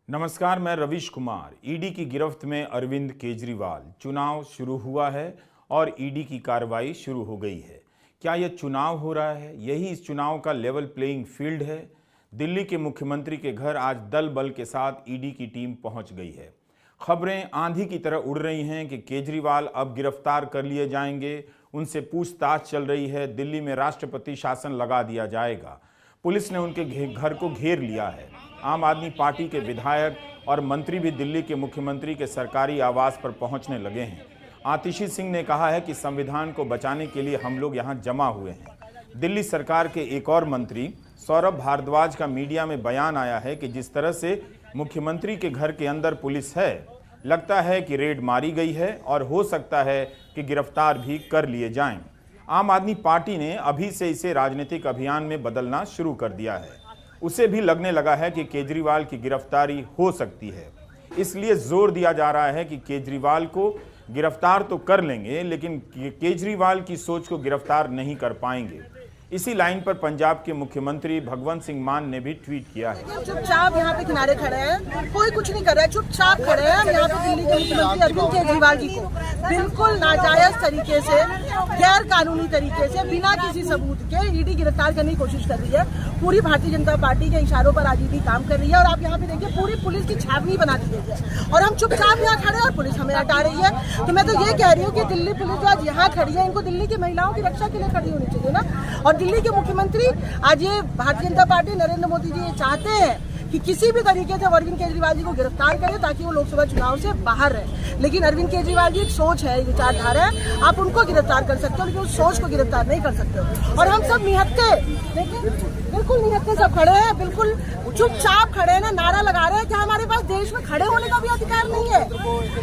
नमस्कार, मैं रवीश कुमार। ईडी की गिरफ्त में अरविंद केजरीवाल। चुनाव शुरू हुआ है और ईडी की कार्रवाई शुरू हो गई है। क्या यह चुनाव हो रहा है? यही इस चुनाव का लेवल प्लेइंग फील्ड है। दिल्ली के मुख्यमंत्री के घर आज दल बल के साथ ईडी की टीम पहुंच गई है। खबरें आंधी की तरह उड़ रही हैं कि केजरीवाल अब गिरफ्तार कर लिए जाएंगे, उनसे पूछताछ चल रही है। दिल्ली में राष्ट्रपति शासन लगा दिया जाएगा। पुलिस ने उनके घर को घेर लिया है। आम आदमी पार्टी के विधायक और मंत्री भी दिल्ली के मुख्यमंत्री के सरकारी आवास पर पहुंचने लगे हैं। आतिशी सिंह ने कहा है कि संविधान को बचाने के लिए हम लोग यहां जमा हुए हैं। दिल्ली सरकार के एक और मंत्री सौरभ भारद्वाज का मीडिया में बयान आया है कि जिस तरह से मुख्यमंत्री के घर के अंदर पुलिस है, लगता है कि रेड मारी गई है और हो सकता है कि गिरफ्तार भी कर लिए जाएं। आम आदमी पार्टी ने अभी से इसे राजनीतिक अभियान में बदलना शुरू कर दिया है। उसे भी लगने लगा है कि केजरीवाल की गिरफ्तारी हो सकती है। इसलिए जोर दिया जा रहा है कि केजरीवाल को गिरफ्तार तो कर लेंगे, लेकिन केजरीवाल की सोच को गिरफ्तार नहीं कर पाएंगे। इसी लाइन पर पंजाब के मुख्यमंत्री भगवंत सिंह मान ने भी ट्वीट किया है। चुपचाप यहाँ पे किनारे खड़े हैं, कोई कुछ नहीं कर रहा है, चुपचाप खड़े हैं। हम यहाँ पे दिल्ली के मुख्यमंत्री अरविंद केजरीवाल जी को बिल्कुल नाजायज तरीके से, गैर कानूनी तरीके से, बिना किसी सबूत के ईडी गिरफ्तार करने की कोशिश कर रही है। पूरी भारतीय जनता पार्टी के इशारों पर आज ईडी काम कर रही है और आप यहाँ पे देखिए पूरी पुलिस की छावनी बना दी गई है और हम चुपचाप यहाँ खड़े हैं और पुलिस हमें हटा रही है। तो मैं तो ये कह रही हूँ कि दिल्ली पुलिस जो आज यहाँ खड़ी है, इनको दिल्ली की महिलाओं की रक्षा के लिए खड़ी होनी चाहिए ना। और दिल्ली के मुख्यमंत्री आज ये भारतीय जनता पार्टी नरेंद्र मोदी जी ये चाहते हैं कि किसी भी तरीके से अरविंद केजरीवाल जी को गिरफ्तार करें ताकि वो लोकसभा चुनाव से बाहर रहे। लेकिन अरविंद केजरीवाल जी एक सोच है, विचारधारा है, आप उनको गिरफ्तार कर सकते हो लेकिन उस सोच को गिरफ्तार नहीं कर सकते हो। और हम सब निहत्थे, देखिए बिल्कुल निहत्थे सब खड़े हैं, बिल्कुल चुपचाप खड़े हैं ना, नारा लगा रहे हैं कि हमारे पास देश में खड़े होने का भी अधिकार नहीं है।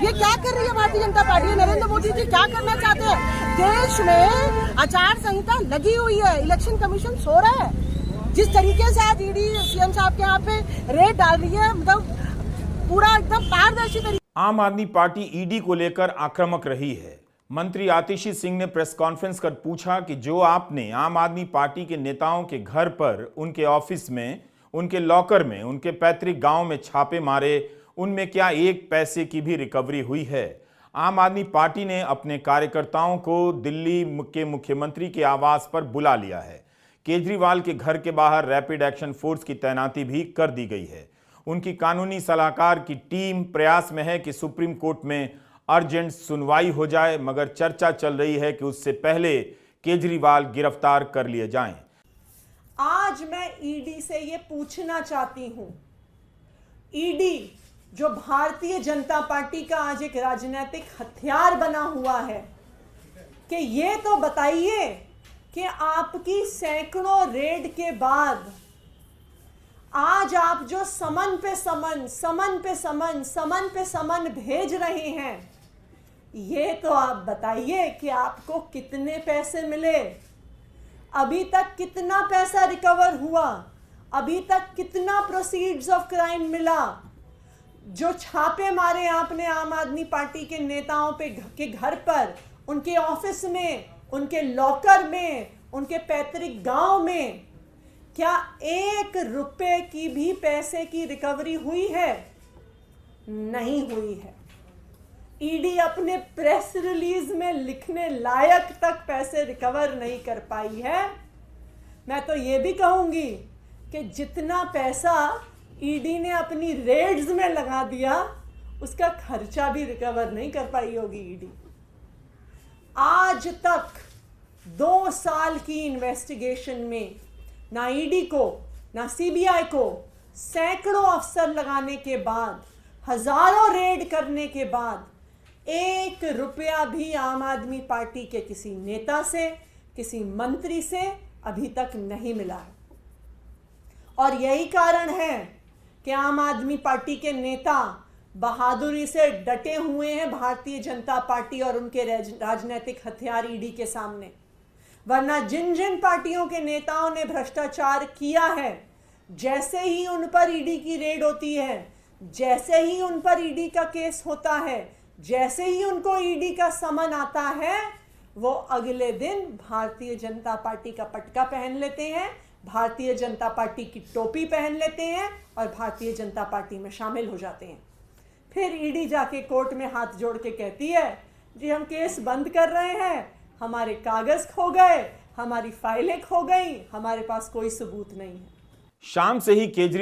ये क्या कर रही है भारतीय जनता पार्टी? नरेंद्र मोदी जी क्या करना चाहते हैं? देश में आचार संहिता लगी हुई है, इलेक्शन कमीशन सो रहा है। जिस तरीके से आज ईडी सीएम साहब के यहाँ पे रेड डाल रही है, मतलब पूरा एकदम पारदर्शी तरीके। आम आदमी पार्टी ईडी को लेकर आक्रामक रही है। मंत्री आतिशी सिंह ने प्रेस कॉन्फ्रेंस कर पूछा कि जो आपने आम आदमी पार्टी के नेताओं के घर पर, उनके ऑफिस में, उनके लॉकर में, उनके पैतृक गांव में छापे मारे, उनमें क्या एक पैसे की भी रिकवरी हुई है? आम आदमी पार्टी ने अपने कार्यकर्ताओं को दिल्ली के मुख्यमंत्री के आवास पर बुला लिया है। केजरीवाल के घर के बाहर रैपिड एक्शन फोर्स की तैनाती भी कर दी गई है। उनकी कानूनी सलाहकार की टीम प्रयास में है कि सुप्रीम कोर्ट में अर्जेंट सुनवाई हो जाए, मगर चर्चा चल रही है कि उससे पहले केजरीवाल गिरफ्तार कर लिए जाएं। आज मैं ईडी से ये पूछना चाहती हूं, ईडी जो भारतीय जनता पार्टी का आज एक राजनीतिक हथियार बना हुआ है, कि ये तो बताइए कि आपकी सैकड़ों रेड के बाद आज आप जो समन पे समन भेज रहे हैं, ये तो आप बताइए कि आपको कितने पैसे मिले, अभी तक कितना पैसा रिकवर हुआ, अभी तक कितना प्रोसीड्स ऑफ क्राइम मिला। जो छापे मारे आपने आम आदमी पार्टी के नेताओं पे के घर पर, उनके ऑफिस में, उनके लॉकर में, उनके पैतृक गांव में, क्या 1 रुपए की भी पैसे की रिकवरी हुई है? नहीं हुई है। ईडी अपने प्रेस रिलीज में लिखने लायक तक पैसे रिकवर नहीं कर पाई है। मैं तो ये भी कहूंगी कि जितना पैसा ईडी ने अपनी रेड्स में लगा दिया, उसका खर्चा भी रिकवर नहीं कर पाई होगी ईडी। आज तक 2 साल की इन्वेस्टिगेशन में ना ईडी को ना सीबीआई को, सैकड़ों अफसर लगाने के बाद, हजारों रेड करने के बाद, 1 रुपया भी आम आदमी पार्टी के किसी नेता से, किसी मंत्री से अभी तक नहीं मिला है। और यही कारण है कि आम आदमी पार्टी के नेता बहादुरी से डटे हुए हैं भारतीय जनता पार्टी और उनके राजनीतिक हथियार ईडी के सामने। वरना जिन जिन पार्टियों के नेताओं ने भ्रष्टाचार किया है, जैसे ही उन पर ईडी की रेड होती है, जैसे ही उन पर ईडी का केस होता है, जैसे ही उनको ईडी का समन आता है, वो अगले दिन भारतीय जनता पार्टी का पटका पहन लेते हैं, भारतीय जनता पार्टी की टोपी पहन लेते हैं और भारतीय जनता पार्टी में शामिल हो जाते हैं। फिर ईडी जाके कोर्ट में हाथ जोड़ के कहती है जी हम केस बंद कर रहे हैं, हमारे कागज खो गए, हमारी फाइलें खो गई, हमारे पास कोई सबूत नहीं है। शाम से ही केजरीवाल